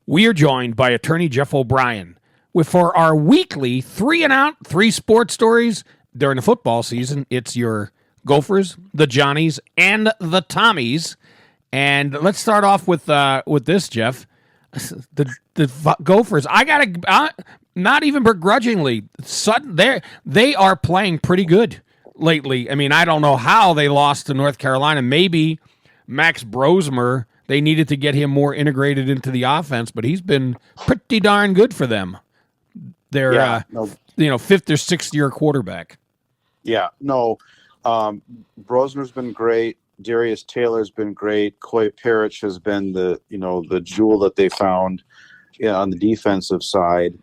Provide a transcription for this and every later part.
We are joined by attorney Jeff O'Brien for our weekly 3 and Out, 3 sports stories during the football season. It's your Gophers, the Johnnies, and the Tommies. And let's start off with this, Jeff. The Gophers. Not even begrudgingly, they are playing pretty good lately. I mean, I don't know how they lost to North Carolina. Maybe Max Brosmer, they needed to get him more integrated into the offense, but he's been pretty darn good for them. They're, fifth or sixth year quarterback. Yeah, no, Brosmer's been great. Darius Taylor's been great. Coy Parrish has been the jewel that they found on the defensive side.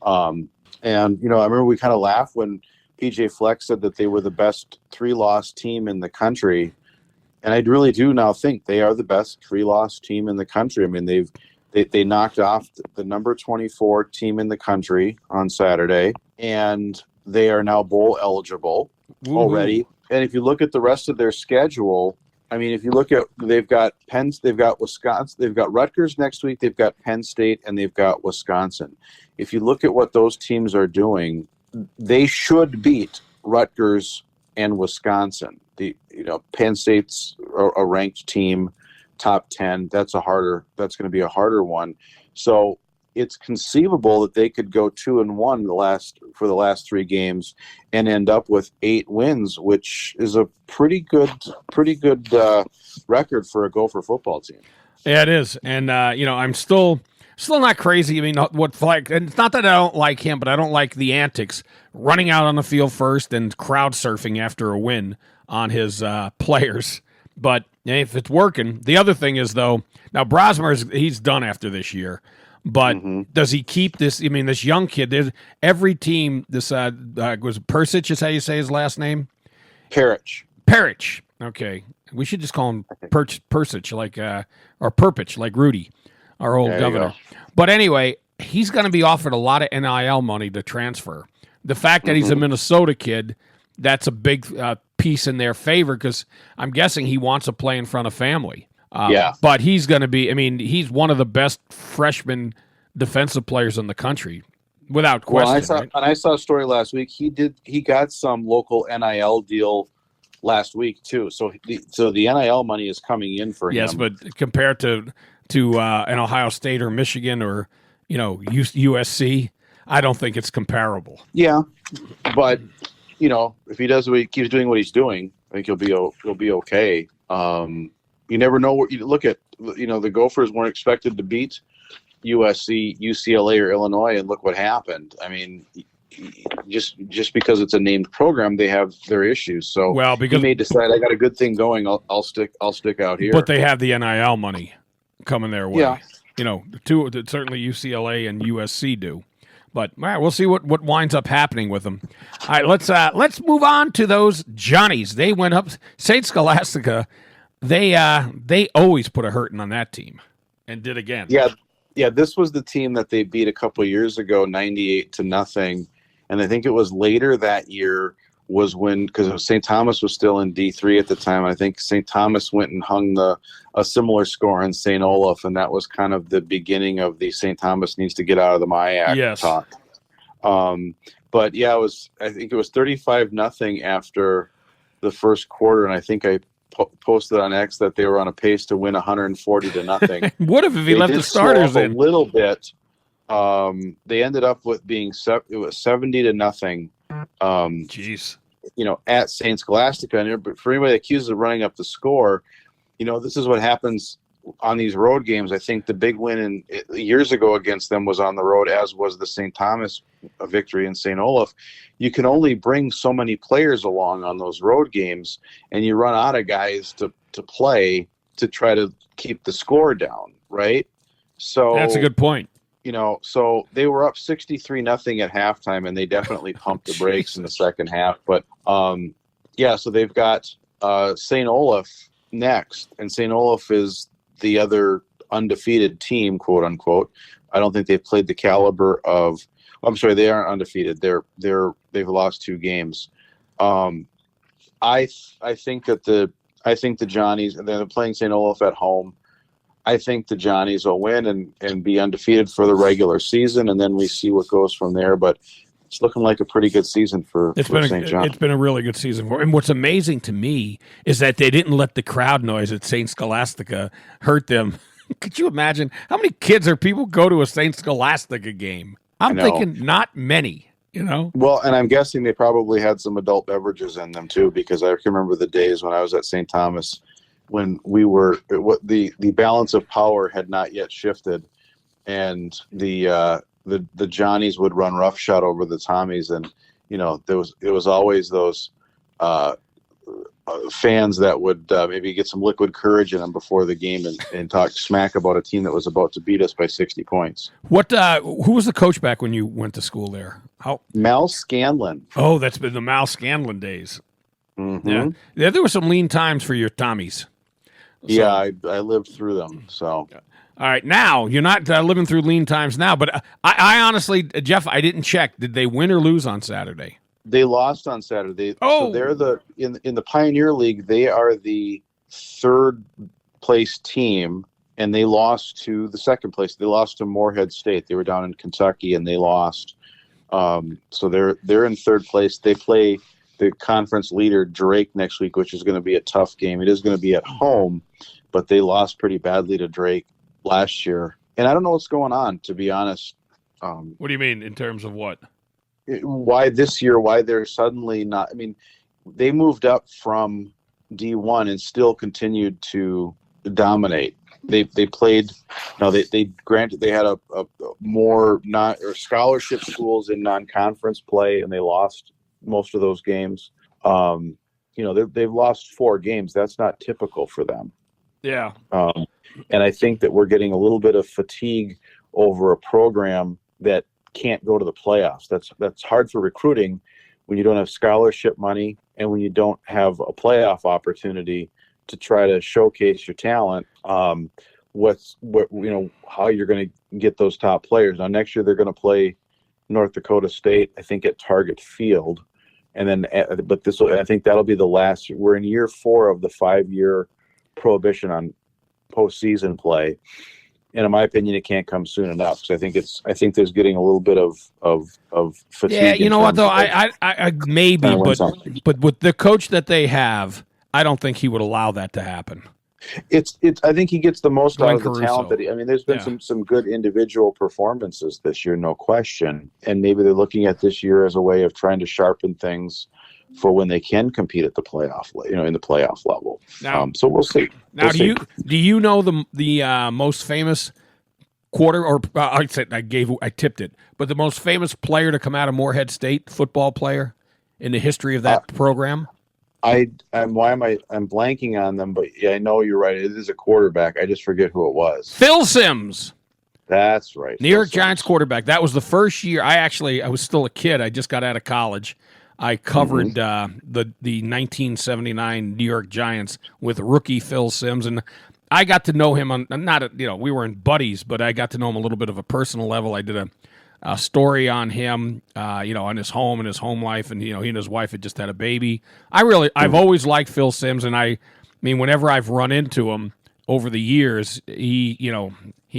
And I remember we kind of laughed when PJ Fleck said that they were the best 3-loss team in the country. And I really do now think they are the best 3-loss team in the country. I mean, they knocked off the number 24 team in the country on Saturday, and they are now bowl eligible already. And if you look at the rest of their schedule, I mean, if you look at, they've got Wisconsin, they've got Rutgers next week, they've got Penn State, and they've got Wisconsin. If you look at what those teams are doing, they should beat Rutgers and Wisconsin. Penn State's a ranked team, top 10. That's going to be a harder one. So it's conceivable that they could go 2-1 for the last 3 games and end up with 8 wins, which is a pretty good record for a Gopher football team. Yeah, it is. And I'm still not crazy. I mean, what Fleck, and it's not that I don't like him, but I don't like the antics, running out on the field first and crowd surfing after a win on his players. But if it's working, the other thing is, though, now Brosmer, he's done after this year. But does he keep this? I mean, this young kid, every team, was Persich is how you say his last name? Parrish. Okay. We should just call him Persich, or Perpich, like Rudy, our old governor. But anyway, he's going to be offered a lot of NIL money to transfer. The fact that he's a Minnesota kid, that's a big piece in their favor, because I'm guessing he wants to play in front of family. But he's going to be, I mean, he's one of the best freshman defensive players in the country, without question. Well, I saw a story last week. He got some local NIL deal last week too. So the NIL money is coming in for him. Yes, but compared to an Ohio State or Michigan or USC, I don't think it's comparable. Yeah, but if he keeps doing what he's doing, I think he'll be okay. You never know what you look at. The Gophers weren't expected to beat USC, UCLA, or Illinois, and look what happened. I mean, just because it's a named program, they have their issues. So because he may decide, I got a good thing going, I'll stick out here. But they have the NIL money coming their way. Yeah. Certainly UCLA and USC do. But all right, we'll see what winds up happening with them. All right, let's move on to those Johnnies. They went up St. Scholastica. They always put a hurting on that team, and did again. Yeah. This was the team that they beat a couple of years ago, 98-0, and I think it was later that year was when, because St. Thomas was still in D3 at the time. I think St. Thomas went and hung a similar score in St. Olaf, and that was kind of the beginning of the St. Thomas needs to get out of the MIAC talk. But yeah, I think it was 35-0 after the first quarter, and I think I posted on X that they were on a pace to win 140-0. What if he left the starters in a little bit? They ended up with being it was 70-0. Jeez. At St. Scholastica, and for anybody that accuses of running up the score, this is what happens on these road games. I think the big win years ago against them was on the road, as was the St. Thomas victory in St. Olaf. You can only bring so many players along on those road games, and you run out of guys to play to try to keep the score down, right? So that's a good point. So they were up 63-0 at halftime, and they definitely pumped the brakes in the second half. But so they've got St. Olaf next, and St. Olaf is the other undefeated team, quote unquote. I don't think they've played the caliber of. I'm sorry, they aren't undefeated. They've lost 2 games. I think the Johnnies, and they're playing St. Olaf at home. I think the Johnnies will win and be undefeated for the regular season, and then we see what goes from there. But it's looking like a pretty good season for St. John. It's been a really good season for. And what's amazing to me is that they didn't let the crowd noise at St. Scholastica hurt them. Could you imagine how many kids or people go to a St. Scholastica game? I'm thinking not many. Well, and I'm guessing they probably had some adult beverages in them too, because I can remember the days when I was at St. Thomas when the balance of power had not yet shifted, and the Johnnies would run roughshod over the Tommies, and it was always those fans that would maybe get some liquid courage in them before the game and talk smack about a team that was about to beat us by 60 points. Who was the coach back when you went to school there? Mal Scanlon. Oh, that's been the Mal Scanlon days. Mm-hmm. Yeah, there were some lean times for your Tommies. So, I lived through them. So, all right, now you're not living through lean times now, but I honestly, Jeff, I didn't check. Did they win or lose on Saturday? They lost on Saturday. Oh, so they're in the Pioneer League. They are the third place team, and they lost to the second place. They lost to Morehead State. They were down in Kentucky, and they lost. So they're in third place. They play the conference leader Drake next week, which is going to be a tough game. It is going to be at home, but they lost pretty badly to Drake last year, and I don't know what's going on, to be honest. What do you mean in terms of what? Why this year? Why they're suddenly not? I mean, they moved up from D1 and still continued to dominate. They played. They granted they had a more scholarship schools in non-conference play, and they lost most of those games. They've lost 4 games. That's not typical for them. Yeah. And I think that we're getting a little bit of fatigue over a program that can't go to the playoffs. That's hard for recruiting when you don't have scholarship money and when you don't have a playoff opportunity to try to showcase your talent. How you're going to get those top players. Now next year they're going to play North Dakota State, I think, at Target Field, and then I think that'll be the last. We're in year 4 of the 5-year prohibition on postseason play. And in my opinion, it can't come soon enough, because I think there's getting a little bit of fatigue. Yeah, you know what though, I maybe, but with the coach that they have, I don't think he would allow that to happen. I think he gets the most out of the Caruso. talent that there's been some good individual performances this year, no question. And maybe they're looking at this year as a way of trying to sharpen things for when they can compete at the playoff, in the playoff level. Now, so we'll see. Now, do you know the most famous I tipped it, but the most famous player to come out of Morehead State, football player in the history of that program? I'm blanking on them, but yeah, I know you're right. It is a quarterback. I just forget who it was. Phil Simms. That's right. New York Giants quarterback. That was the first year. I was still a kid. I just got out of college. I covered the 1979 New York Giants with rookie Phil Simms, and I got to know him we weren't buddies, but I got to know him a little bit of a personal level. I did a story on him, on his home and his home life, and he and his wife had just had a baby. I've always liked Phil Simms, and I mean, whenever I've run into him over the years, he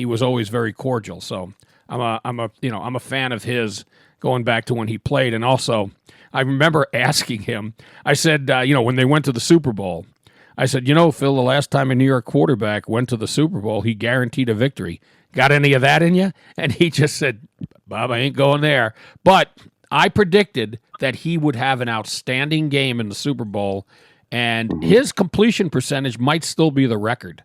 was always very cordial. So I'm a fan of his going back to when he played, and also I remember asking him. I said, when they went to the Super Bowl, I said, Phil, the last time a New York quarterback went to the Super Bowl, he guaranteed a victory. Got any of that in you? And he just said, Bob, I ain't going there. But I predicted that he would have an outstanding game in the Super Bowl, and his completion percentage might still be the record.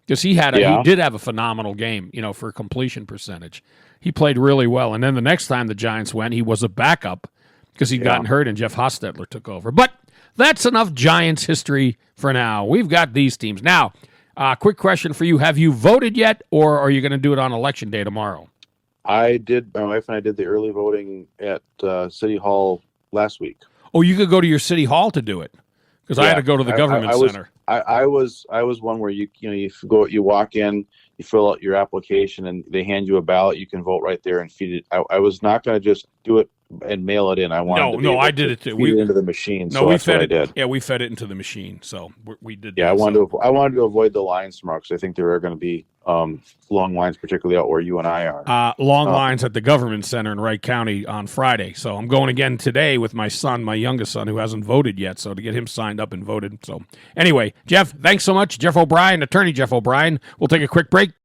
Because he did have a phenomenal game, for completion percentage. He played really well. And then the next time the Giants went, he was a backup because he'd gotten hurt and Jeff Hostetler took over. But that's enough Giants history for now. We've got these teams. Now, quick question for you. Have you voted yet, or are you going to do it on Election Day tomorrow? I did. My wife and I did the early voting at City Hall last week. Oh, you could go to your City Hall to do it, because I had to go to the government center. I was one where you walk in, you fill out your application, and they hand you a ballot. You can vote right there and feed it. I was not going to just do it and mail it in. I wanted to be able I did it to too. feed it into the machine. No, So we that's fed what it. I did. Yeah, we fed it into the machine. So we did. Yeah, that, I wanted to avoid the lines tomorrow because I think there are going to be long lines, particularly out where you and I are. Long lines at the government center in Wright County on Friday. So I'm going again today with my son, my youngest son, who hasn't voted yet. So to get him signed up and voted. So anyway, Jeff, thanks so much. Jeff O'Brien, attorney Jeff O'Brien. We'll take a quick break.